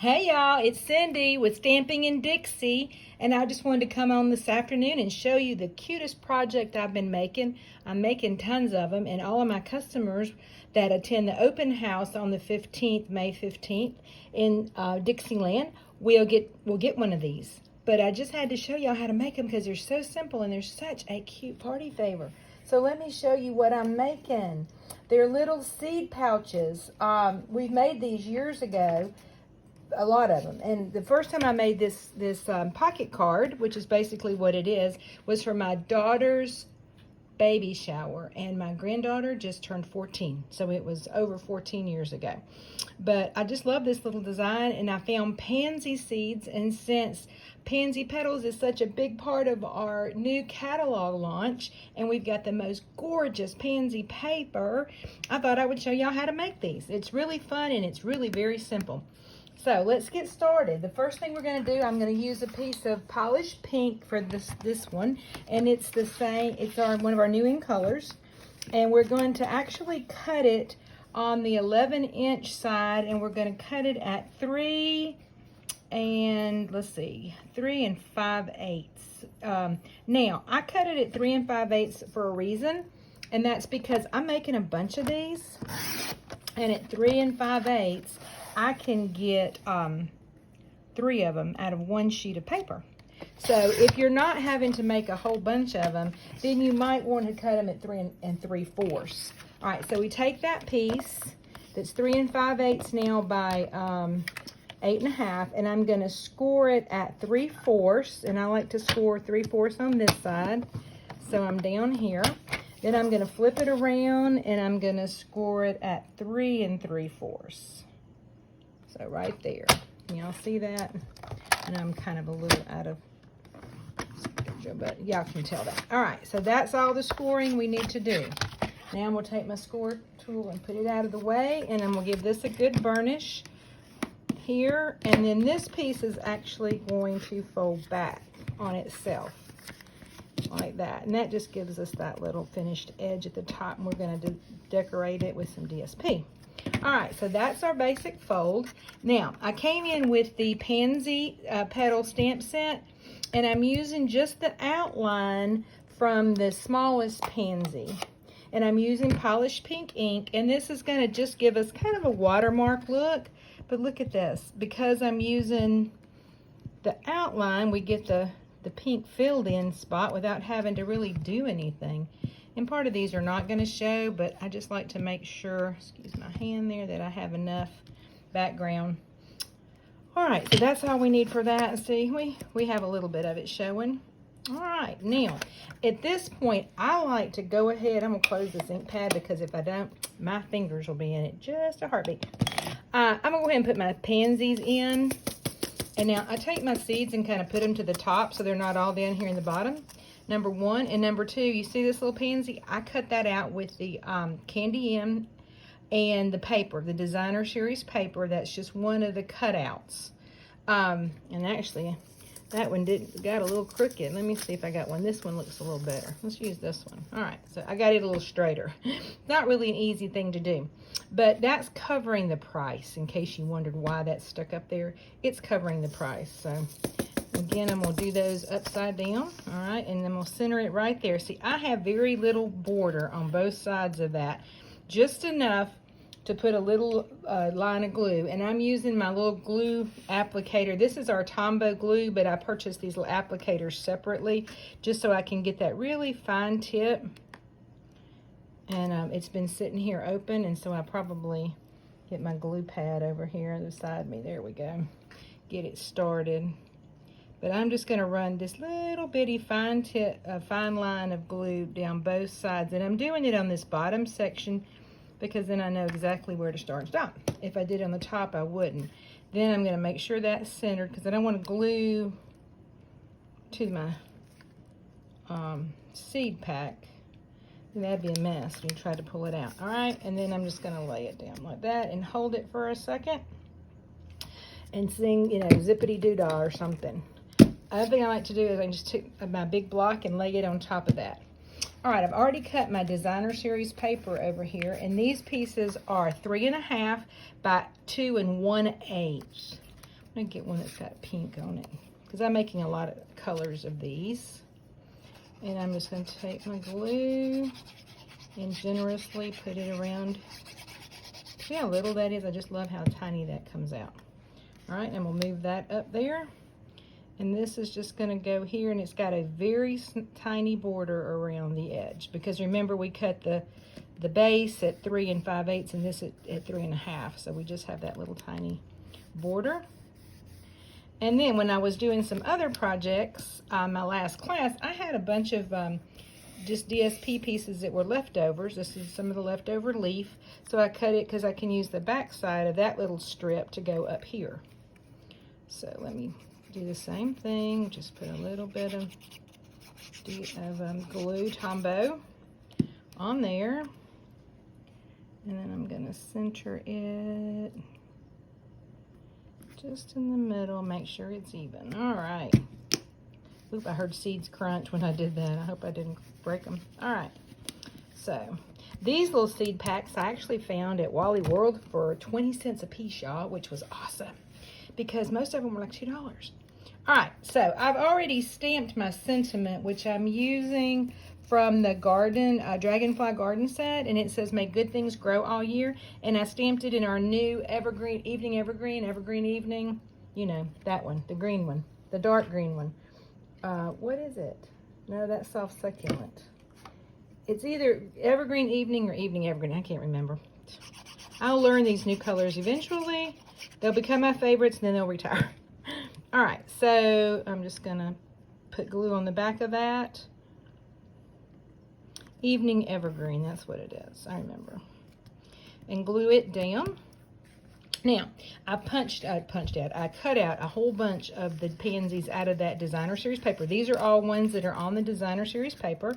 Hey y'all, it's Cindy with Stamping in Dixie, and I just wanted to come on this afternoon and show you the cutest project I've been making. I'm making tons of them, and all of my customers that attend the open house on the 15th, May 15th in Dixieland will get one of these. But I just had to show y'all how to make them because they're so simple and they're such a cute party favor. So let me show you what I'm making. They're little seed pouches. We've made these years ago. A lot of them, and the first time I made this pocket card, which is basically what it is, was for my daughter's baby shower, and my granddaughter just turned 14, so it was over 14 years ago. But I just love this little design, and I found pansy seeds, and since Pansy Petals is such a big part of our new catalog launch, and we've got the most gorgeous pansy paper, I thought I would show y'all how to make these. It's really fun, and it's really very simple. So let's get started. The first thing we're going to do, I'm going to use a piece of polished pink for this one, and it's the same. It's one of our new in colors, and we're going to actually cut it on the 11-inch side, and we're going to cut it at 3 and 5/8. Now I cut it at 3 5/8 for a reason, and that's because I'm making a bunch of these, and at 3 5/8. I can get 3 of them out of one sheet of paper. So if you're not having to make a whole bunch of them, then you might want to cut them at 3 3/4. All right, so we take that piece that's 3 5/8 now by 8 1/2, and I'm going to score it at 3/4, and I like to score 3/4 on this side. So I'm down here. Then I'm going to flip it around, and I'm going to score it at 3 3/4. So right there, y'all see that? And I'm kind of a little out of schedule, but y'all can tell that. All right, so that's all the scoring we need to do. Now I'm gonna take my score tool and put it out of the way, and I'm gonna give this a good burnish here. And then this piece is actually going to fold back on itself like that. And that just gives us that little finished edge at the top, and we're gonna decorate it with some DSP. All right, so that's our basic fold. Now, I came in with the Pansy Petal stamp set, and I'm using just the outline from the smallest pansy. And I'm using polished pink ink, and this is going to just give us kind of a watermark look. But look at this. Because I'm using the outline, we get the pink filled in spot without having to really do anything. And part of these are not going to show, but I just like to make sure, excuse my hand there, that I have enough background. All right, so that's all we need for that. See, we have a little bit of it showing. All right, now, at this point, I like to go ahead. I'm going to close this ink pad because if I don't, my fingers will be in it just a heartbeat. I'm going to go ahead and put my pansies in. And now I take my seeds and kind of put them to the top so they're not all down here in the bottom. Number 1, and number 2, you see this little pansy? I cut that out with the Candy M and the paper, the designer series paper. That's just one of the cutouts. And actually, that one got a little crooked. Let me see if I got one. This one looks a little better. Let's use this one. All right, so I got it a little straighter. Not really an easy thing to do, but that's covering the price. In case you wondered why that's stuck up there, it's covering the price. So again, I'm going to do those upside down, all right, and then we'll center it right there. See, I have very little border on both sides of that, just enough to put a little line of glue, and I'm using my little glue applicator. This is our Tombow glue, but I purchased these little applicators separately just so I can get that really fine tip, and it's been sitting here open, and so I probably get my glue pad over here beside me. There we go. Get it started. But I'm just going to run this little bitty fine line of glue down both sides. And I'm doing it on this bottom section because then I know exactly where to start and stop. If I did it on the top, I wouldn't. Then I'm going to make sure that's centered because I don't want to glue to my seed pack. That'd be a mess when you try to pull it out. All right, and then I'm just going to lay it down like that and hold it for a second and sing, zippity-doo-dah or something. Other thing I like to do is I just take my big block and lay it on top of that. All right, I've already cut my designer series paper over here, and these pieces are 3 1/2 by 2 1/8. I'm gonna get one that's got pink on it because I'm making a lot of colors of these. And I'm just going to take my glue and generously put it around. See how little that is? I just love how tiny that comes out. All right, and we'll move that up there. And this is just going to go here, and it's got a very tiny border around the edge. Because remember, we cut the base at 3 5/8 and this at 3 1/2. So we just have that little tiny border. And then when I was doing some other projects, my last class, I had a bunch of just DSP pieces that were leftovers. This is some of the leftover leaf. So I cut it because I can use the back side of that little strip to go up here. So let me do the same thing. Just put a little bit of glue Tombow on there. And then I'm going to center it just in the middle, make sure it's even. All right. Oop, I heard seeds crunch when I did that. I hope I didn't break them. All right. So these little seed packs I actually found at Wally World for 20 cents a piece, y'all, which was awesome because most of them were like $2. All right. So I've already stamped my sentiment, which I'm using from the garden, Dragonfly Garden set, and it says, "May good things grow all year." And I stamped it in our new evergreen evening, you know, that one, the green one, the dark green one. What is it? No, that's soft succulent. It's either evergreen evening or evening evergreen. I can't remember. I'll learn these new colors eventually. They'll become my favorites and then they'll retire. All right, so I'm just gonna put glue on the back of that. Evening evergreen, that's what it is, I remember. And glue it down. Now, I cut out a whole bunch of the pansies out of that designer series paper. These are all ones that are on the designer series paper.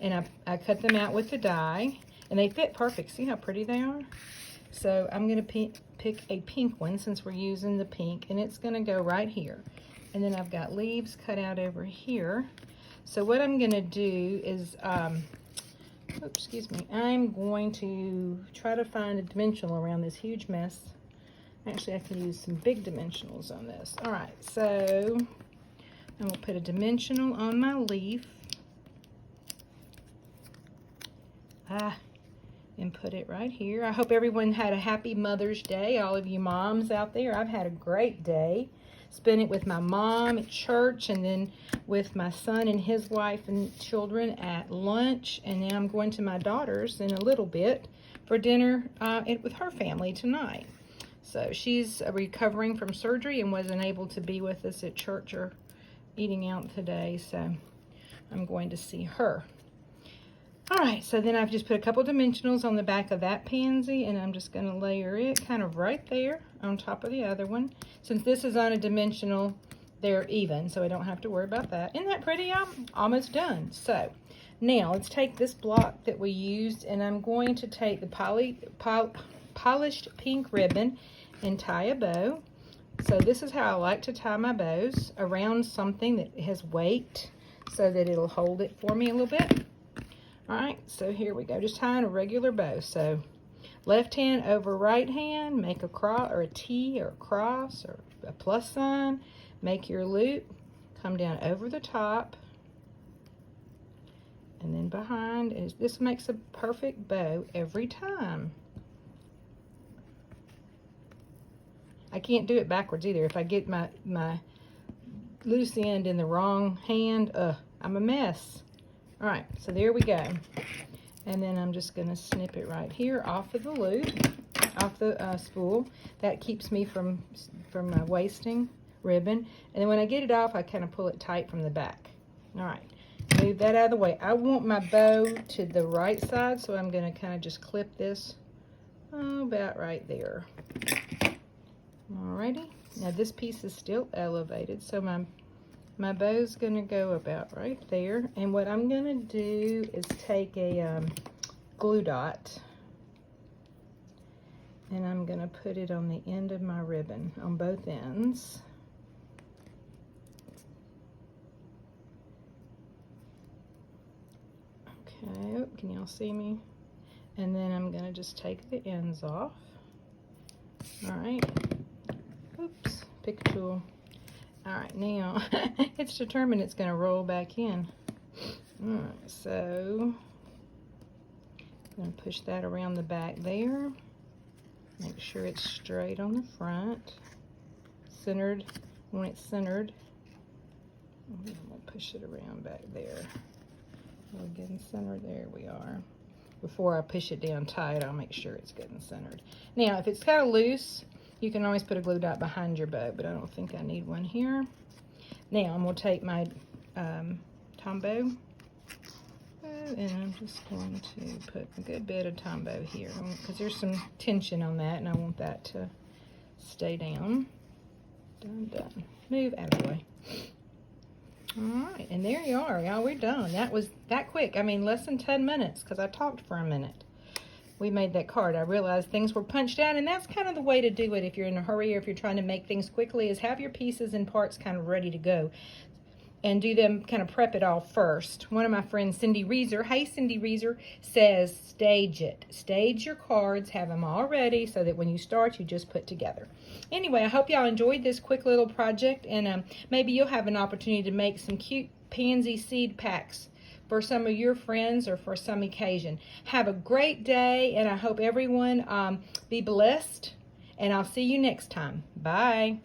And I cut them out with the die. And they fit perfect. See how pretty they are? So I'm going to pick a pink one since we're using the pink. And it's going to go right here. And then I've got leaves cut out over here. So what I'm going to do is... oops, excuse me. I'm going to try to find a dimensional around this huge mess. Actually, I can use some big dimensionals on this. All right, so I'm going to put a dimensional on my leaf. And put it right here. I hope everyone had a happy Mother's Day, all of you moms out there. I've had a great day. Spent it with my mom at church and then with my son and his wife and children at lunch. And then I'm going to my daughter's in a little bit for dinner with her family tonight. So she's recovering from surgery and wasn't able to be with us at church or eating out today. So I'm going to see her. All right, so then I've just put a couple dimensionals on the back of that pansy, and I'm just going to layer it kind of right there on top of the other one. Since this is on a dimensional, they're even, so I don't have to worry about that. Isn't that pretty? I'm almost done. So now let's take this block that we used, and I'm going to take the polished pink ribbon and tie a bow. So this is how I like to tie my bows, around something that has weight so that it'll hold it for me a little bit. All right, so here we go, just tying a regular bow. So left hand over right hand, make a cross or a T or a cross or a plus sign, make your loop, come down over the top, and then behind. This makes a perfect bow every time. I can't do it backwards either. If I get my loose end in the wrong hand, I'm a mess. All right, so there we go. And then I'm just gonna snip it right here off of the loop, off the spool. That keeps me from wasting ribbon. And then when I get it off, I kind of pull it tight from the back. All right, move that out of the way. I want my bow to the right side, so I'm gonna kind of just clip this about right there. Alrighty, now this piece is still elevated, so my bow's gonna go about right there. And what I'm gonna do is take a glue dot and I'm gonna put it on the end of my ribbon on both ends. Okay, can y'all see me? And then I'm gonna just take the ends off. All right, oops, pick a tool. All right, now it's determined it's going to roll back in. All right, so I'm going to push that around the back there. Make sure it's straight on the front. Centered. When it's centered, I'm going to push it around back there. We're getting centered. There we are. Before I push it down tight, I'll make sure it's getting centered. Now, if it's kind of loose, you can always put a glue dot behind your bow, but I don't think I need one here. Now, I'm going to take my Tombow, and I'm just going to put a good bit of Tombow here, because there's some tension on that, and I want that to stay down. Done. Move out of the way. All right, and there you are, y'all. We're done. That was that quick. I mean, less than 10 minutes, because I talked for a minute. We made that card. I realized things were punched out, and that's kind of the way to do it if you're in a hurry or if you're trying to make things quickly, is have your pieces and parts kind of ready to go and do them, kind of prep it all first. One of my friends, Cindy Reeser, hey Cindy Reeser, says stage it. Stage your cards, have them all ready so that when you start, you just put together. Anyway, I hope y'all enjoyed this quick little project, and maybe you'll have an opportunity to make some cute pansy seed packs for some of your friends or for some occasion. Have a great day, and I hope everyone be blessed, and I'll see you next time. Bye.